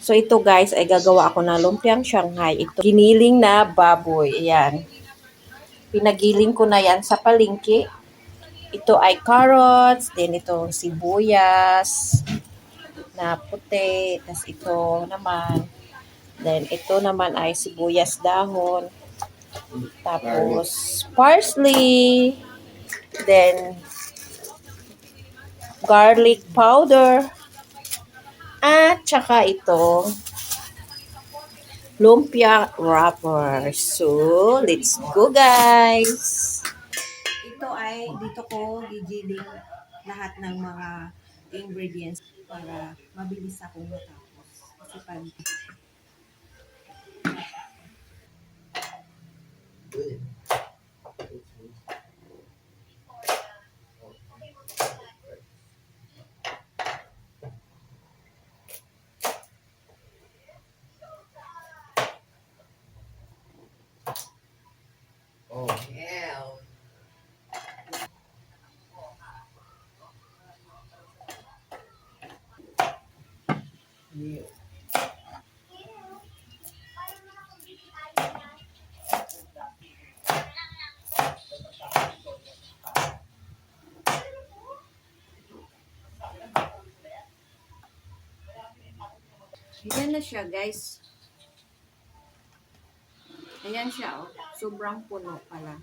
So ito guys ay gagawa ako ng lumpiang Shanghai. Ito giniling na baboy. Ayan. Pinagiling ko na yan sa palengke. Ito ay carrots, then itong sibuyas na puti, tas ito naman. Then ito naman ay sibuyas dahon. Tapos parsley, then garlic powder, at saka itong lumpia wrapper. So, let's go guys! Ito ay, dito ko gigiling lahat ng mga ingredients para mabilis akong matapos. Kasi pag ayan na siya guys. Ayan siya oh. Sobrang puno pala.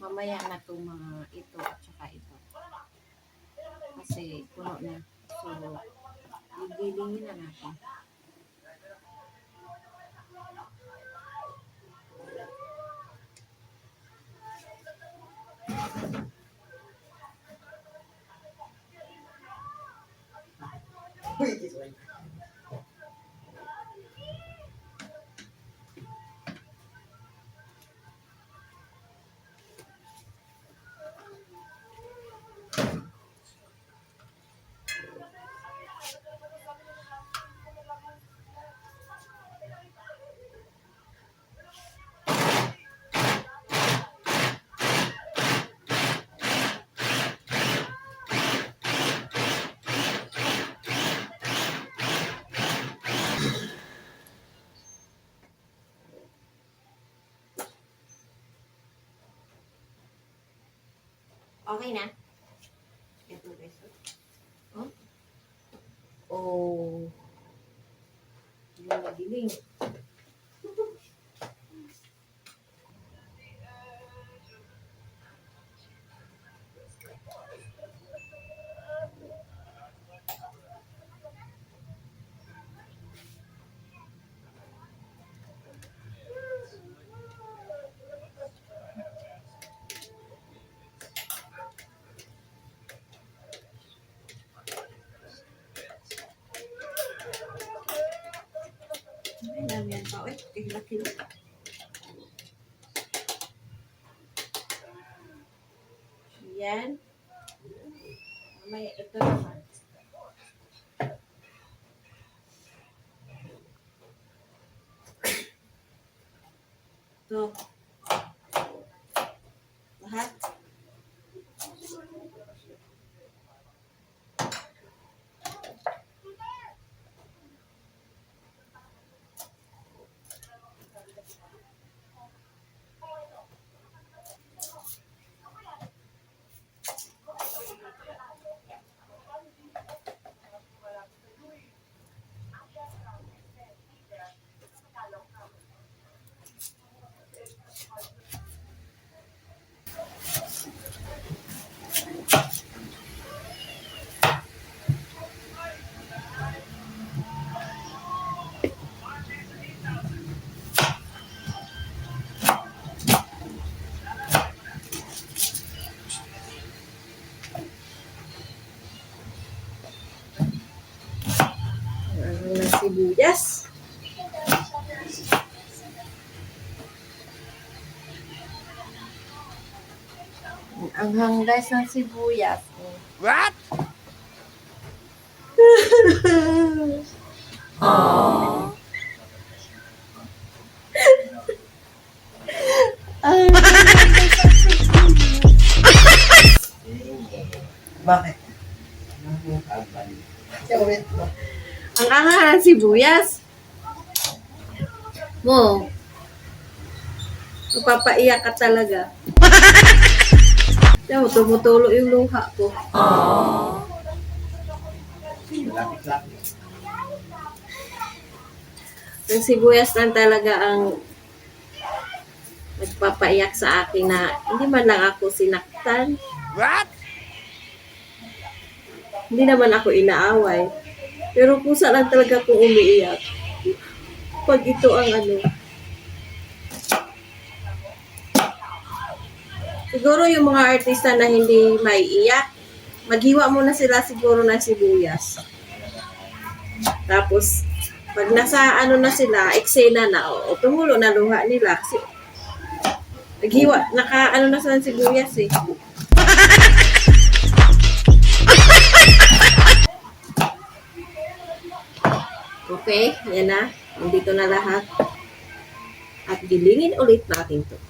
Mamaya na itong mga ito at saka ito. Kasi puno na. So, gigilingin na natin. Okay na. Ito guys. Oh. Oh. Yung magiling. Ay, dami yan pa. Uy, laki na. Yan. Mamaya ito naman. Ito. Lahat. Ang sibuyas. Ang hanggas ng sibuyas. What? Aww. Bakit? Ang anghang ng sibuyas. Mo, mapapaiyak ka talaga. Tiyan mo, tumutulo yung luha ko. Yung sibuyas lang talaga ang nagpapaiyak sa akin na hindi man lang ako sinaktan. What? Hindi naman ako inaaway. Pero kusa lang talaga akong umiiyak. Pag ito ang ano. Siguro yung mga artista na hindi maiiyak, maghiwa muna sila siguro ng sibuyas. Tapos, pag nasa ano na sila, eksena na, o tumulo na luha nila. Kasi, naghiwa, naka ano na sila ng sibuyas eh. Okay, yan na. Nandito na lahat. At gilingin ulit natin to.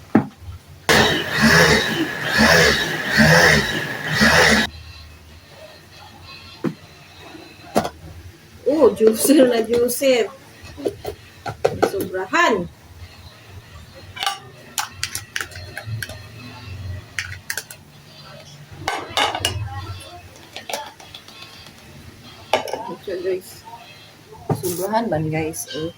Oh, juicer na juicer. Sobrahan. Ito guys. Sobrahan man guys. Eh.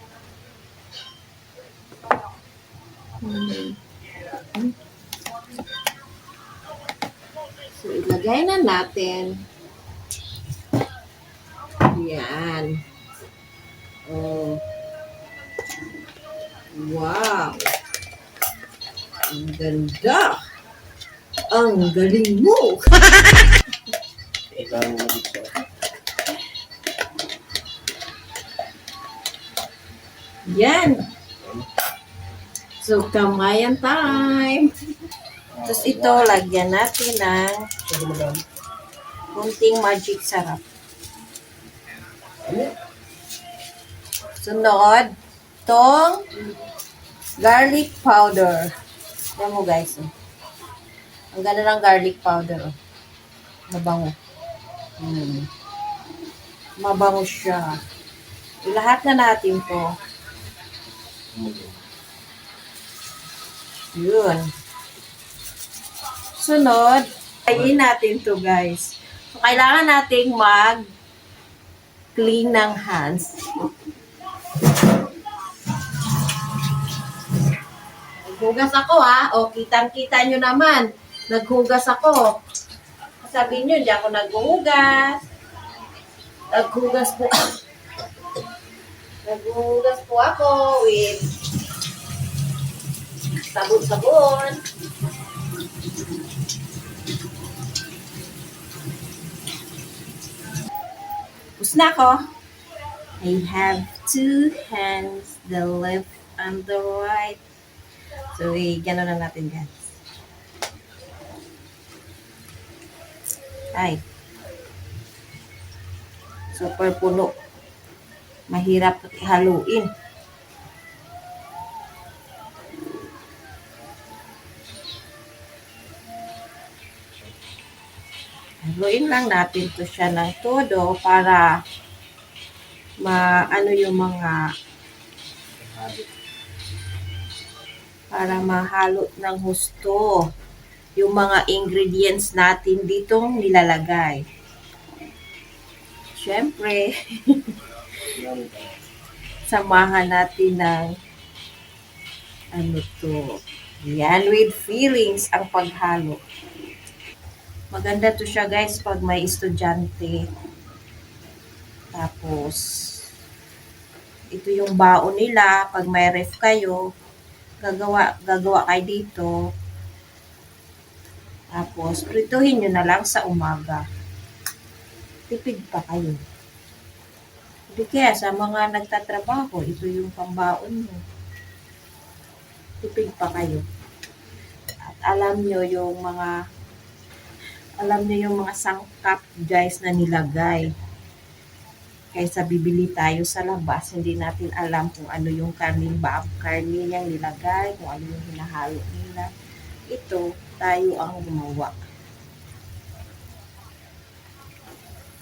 So, ilagay na natin. Yan. Oh. Wow. Ang ganda. Ang galing mo. Yan. So, kamayan time. Tapos ito, lagyan natin ng kunting magic sarap. Sunod, tong garlic powder. Yan mo guys. Oh. Ang ganda ng garlic powder. Oh. Mabango. Mabango siya. Lahat na natin to. Yun. Sunod, kainin natin to guys. So, kailangan nating mag-clean ng hands. Naghugas ako ha. O, kitang-kita nyo naman. Naghugas ako. Sabihin nyo, hindi ako naghugas. Naghugas po. Naghugas po ako with sabon-sabon. Tapos na ako. I have two hands, the left and the right. So, gano'n na natin guys. Ay. Super puno. Mahirap haluin. Haluin lang natin to siya ng todo para maano yung mga para mahalo ng husto yung mga ingredients natin ditong nilalagay. Siyempre, samahan natin ng ano to. Yan, with feelings ang paghalo. Maganda to siya guys pag may estudyante. Tapos, ito yung baon nila. Pag may ref kayo, gagawa kayo dito. Tapos, prituhin nyo na lang sa umaga. Tipid pa kayo. Hindi kaya sa mga nagtatrabaho, ito yung pambaon nyo. Tipid pa kayo. At alam nyo yung mga sangkap guys na nilagay. Kaysa bibili tayo sa labas, hindi natin alam kung ano yung karne niyang nilagay, kung ano yung hinahalo nila. Ito, tayo ang gumawa.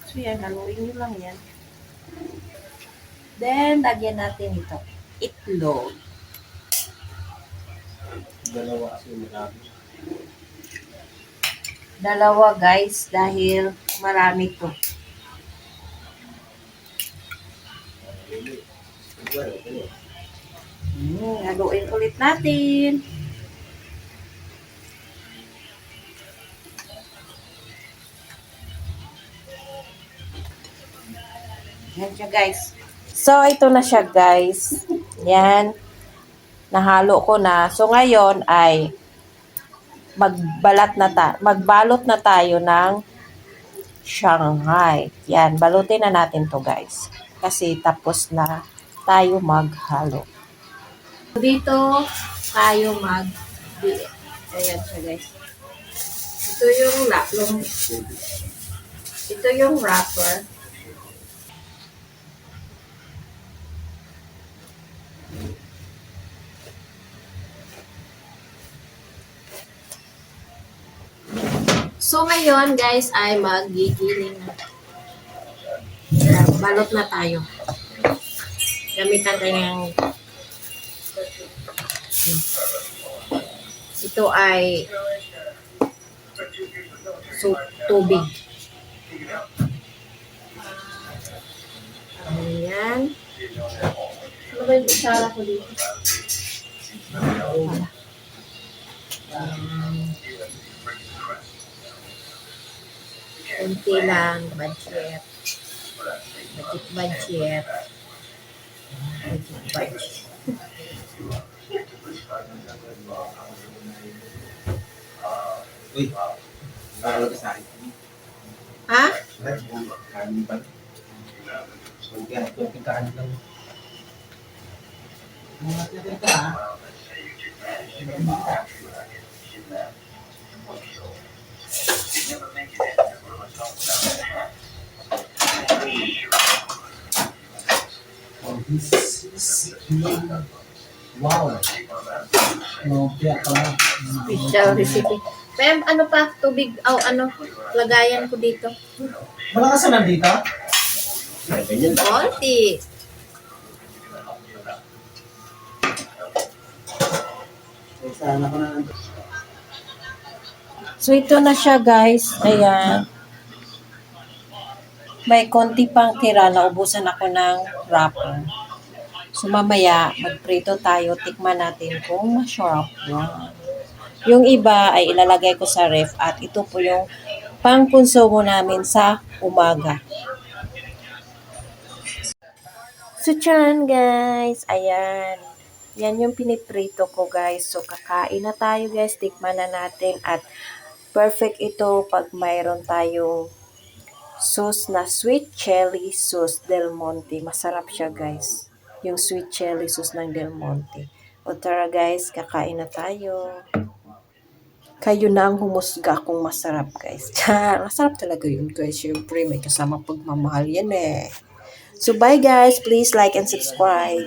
So yan, haluin nyo lang yan. Then, lagyan natin ito. Itlog. Dalawa guys, dahil marami to. Haluin ulit natin. Yan siya guys. So, ito na siya guys. Yan. Nahalo ko na. So, ngayon ay magbalot na tayo ng Shanghai. Yan, balutin na natin to guys. Kasi tapos na tayo maghalo. Dito tayo ayan siya guys. Ito yung wrapper. So, ngayon, guys, ay magigiling na. Balot na tayo. Gamitan tayo ng ito ay tubig. Ayan. Ano ba yung isara ko dito? Kunti lang, budget. Budget. Uy, nakakalaga sa akin. Ha? Kanin ba? Kunting kanin lang. Mga tira ka ha? This is wow. Lumpia pala. Special recipe. Ma'am, ano pa? Tubig, lagayan ko dito. Wala ka sa nandito? Konti. Sana ko na nandito. So, ito na siya, guys. Ayan. May konti pang tira. Naubusan ako ng wrapper. So, mamaya, magprito tayo. Tikman natin kung masarap na. Yung iba ay ilalagay ko sa ref at ito po yung pang-konsumo namin sa umaga. So, tiyan, guys. Ayan. Yan yung piniprito ko, guys. So, kakain na tayo, guys. Tikman na natin at perfect ito pag mayroon tayong sauce na sweet chili sauce Del Monte. Masarap siya, guys. Yung sweet chili sauce ng Del Monte. O tara, guys, kakain na tayo. Kayo na ang humusga kung masarap, guys. Masarap talaga yun, guys. Siyempre, may kasamang pagmamahal yan eh. So, bye, guys. Please like and subscribe.